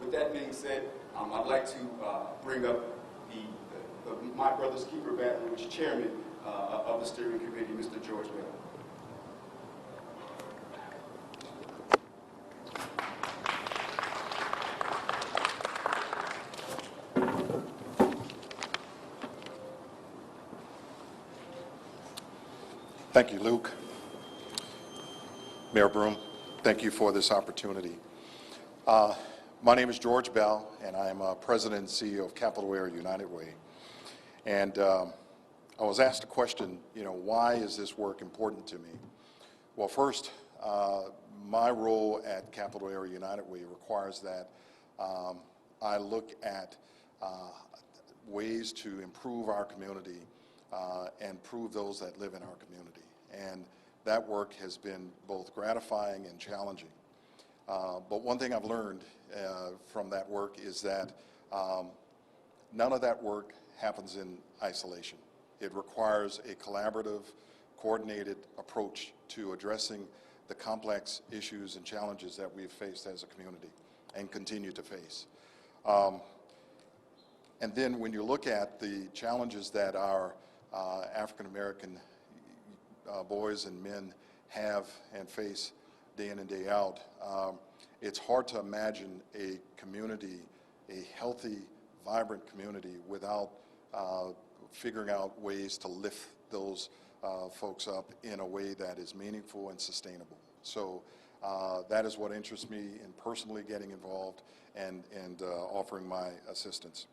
With that being said, I'd like to bring up my brother's keeper, Baton Rouge chairman of the steering committee, Mr. George Bell. Thank you, Luke. Mayor Broom, thank you for this opportunity. My name is George Bell, and I am President and CEO of Capital Area United Way. And I was asked a question, why is this work important to me? Well, first, my role at Capital Area United Way requires that I look at ways to improve our community and improve those that live in our community. And that work has been both gratifying and challenging. But one thing I've learned from that work is that none of that work happens in isolation. It requires a collaborative, coordinated approach to addressing the complex issues and challenges that we've faced as a community and continue to face. And then when you look at the challenges that our African American boys and men have and face day in and day out, it's hard to imagine a community, a healthy, vibrant community, without figuring out ways to lift those folks up in a way that is meaningful and sustainable. So that is what interests me in personally getting involved and offering my assistance.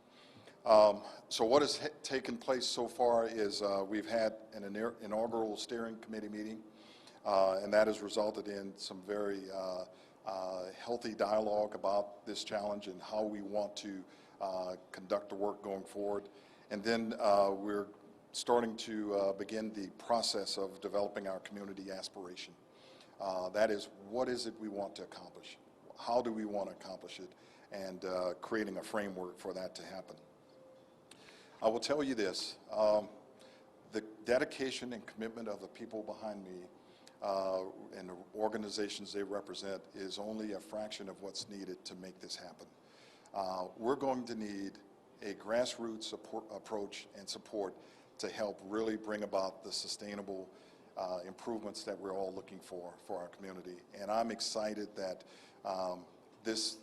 So what has taken place so far is we've had an inaugural steering committee meeting, and that has resulted in some very healthy dialogue about this challenge and how we want to conduct the work going forward. And then we're starting to begin the process of developing our community aspiration. That is, what is it we want to accomplish? How do we want to accomplish it? And creating a framework for that to happen. I will tell you this, the dedication and commitment of the people behind me and the organizations they represent is only a fraction of what's needed to make this happen. We're going to need a grassroots approach and support to help really bring about the sustainable improvements that we're all looking for our community. And I'm excited that this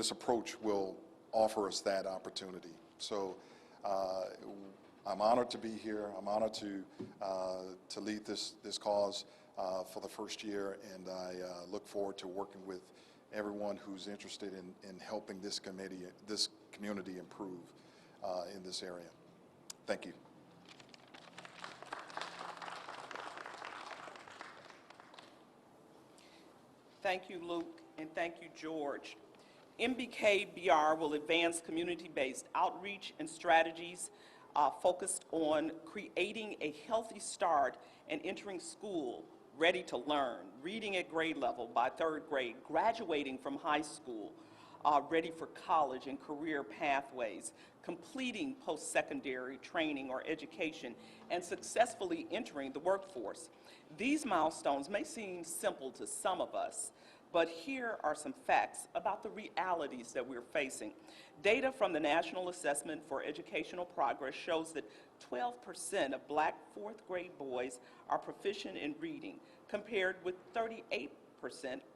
approach will offer us that opportunity. So I'm honored to be here. I'm honored to lead this cause for the first year, and I look forward to working with everyone who's interested in helping this community improve in this area. Thank you. Thank you, Luke, and thank you, George. MBK-BR will advance community-based outreach and strategies focused on creating a healthy start and entering school ready to learn, reading at grade level by 3rd grade, graduating from high school, ready for college and career pathways, completing post-secondary training or education, and successfully entering the workforce. These milestones may seem simple to some of us, but here are some facts about the realities that we're facing. Data from the National Assessment for Educational Progress shows that 12% of Black 4th grade boys are proficient in reading, compared with 38%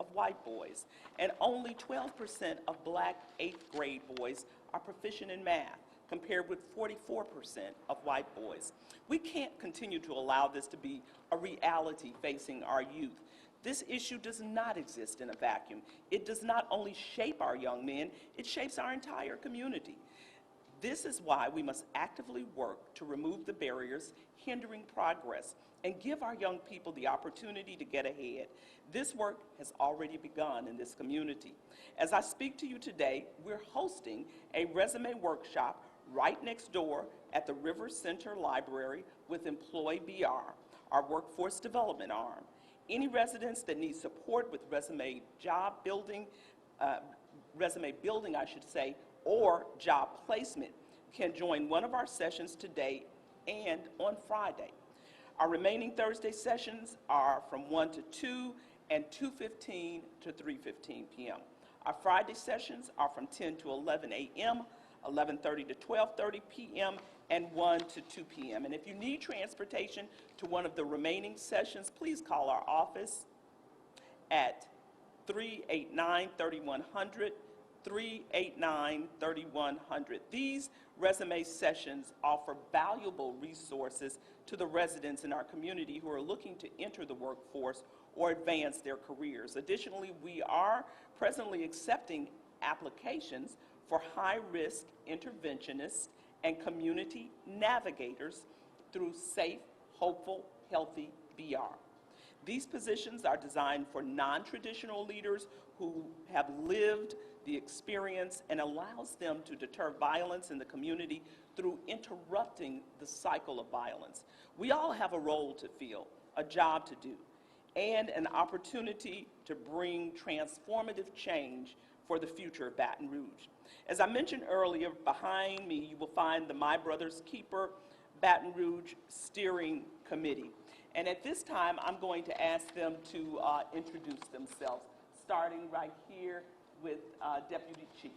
of white boys. And only 12% of Black 8th grade boys are proficient in math, compared with 44% of white boys. We can't continue to allow this to be a reality facing our youth. This issue does not exist in a vacuum. It does not only shape our young men, it shapes our entire community. This is why we must actively work to remove the barriers hindering progress and give our young people the opportunity to get ahead. This work has already begun in this community. As I speak to you today, we're hosting a resume workshop right next door at the River Center Library with Employ BR, our workforce development arm. Any residents that need support with resume building, or job placement can join one of our sessions today and on Friday. Our remaining Thursday sessions are from 1 to 2 and 2:15 to 3:15 p.m. Our Friday sessions are from 10 to 11 a.m., 11:30 to 12:30 p.m., and 1 to 2 p.m. And if you need transportation to one of the remaining sessions, please call our office at 389-3100, 389-3100. These resume sessions offer valuable resources to the residents in our community who are looking to enter the workforce or advance their careers. Additionally, we are presently accepting applications for high-risk interventionists and community navigators through Safe, Hopeful, Healthy BR. These positions are designed for non-traditional leaders who have lived the experience and allows them to deter violence in the community through interrupting the cycle of violence. We all have a role to fill, a job to do, and an opportunity to bring transformative change for the future of Baton Rouge. As I mentioned earlier, behind me you will find the My Brother's Keeper Baton Rouge Steering Committee. And at this time, I'm going to ask them to introduce themselves, starting right here with Deputy Chief.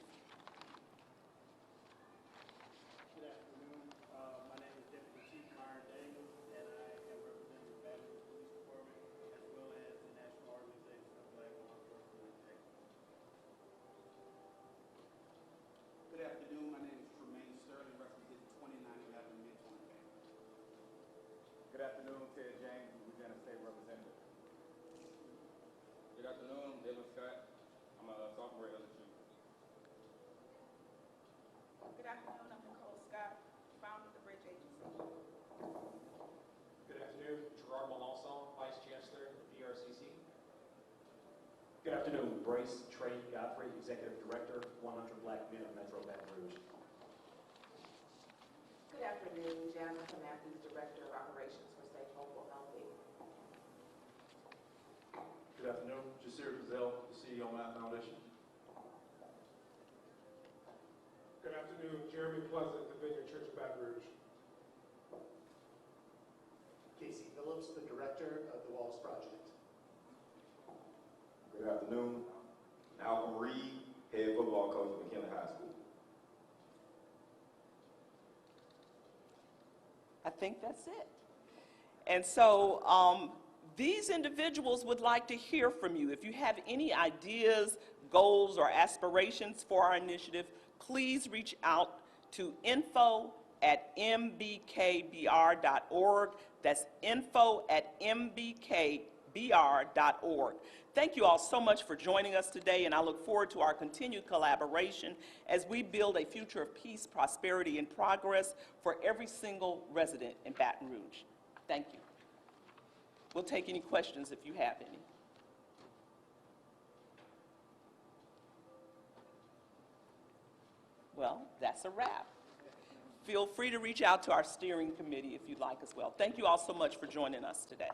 Good afternoon. My name is Deputy Chief Myron Daniels, and I am representing the Baton Rouge Police Department as well as the National Organization of Black Law Enforcement Executives. Good afternoon. My name is Tremaine Sterling, representing 2911 Midtown Bank. Good afternoon, Ted James, Louisiana State Representative. Good afternoon, Dylan Scott. I'm a sophomore at LSU. Good afternoon, I'm Nicole Scott, founder of the Bridge Agency. Good afternoon, Gerard Melanson, Vice Chancellor of the BRCC. Good afternoon, Bryce Trey Godfrey, Executive Director, 100 Black Men of Metro Baton Rouge. Good afternoon, Janica Matthews, Director of Operations for Safe, Hopeful, Healthy. Good afternoon, Jasir Gazelle, the CEO of Math Foundation. Good afternoon, Jeremy Pleasant, the Vineyard Church of Baton Rouge. Casey Phillips, the Director of the Walls Project. Good afternoon, Malcolm Reed, Head Football Coach at McKinley High School. I think that's it. And so these individuals would like to hear from you. If you have any ideas, goals, or aspirations for our initiative, please reach out to info@mbkbr.org. That's info@mbkbr.org. Thank you all so much for joining us today, and I look forward to our continued collaboration as we build a future of peace, prosperity, and progress for every single resident in Baton Rouge. Thank you. We'll take any questions if you have any. Well, that's a wrap. Feel free to reach out to our steering committee if you'd like as well. Thank you all so much for joining us today.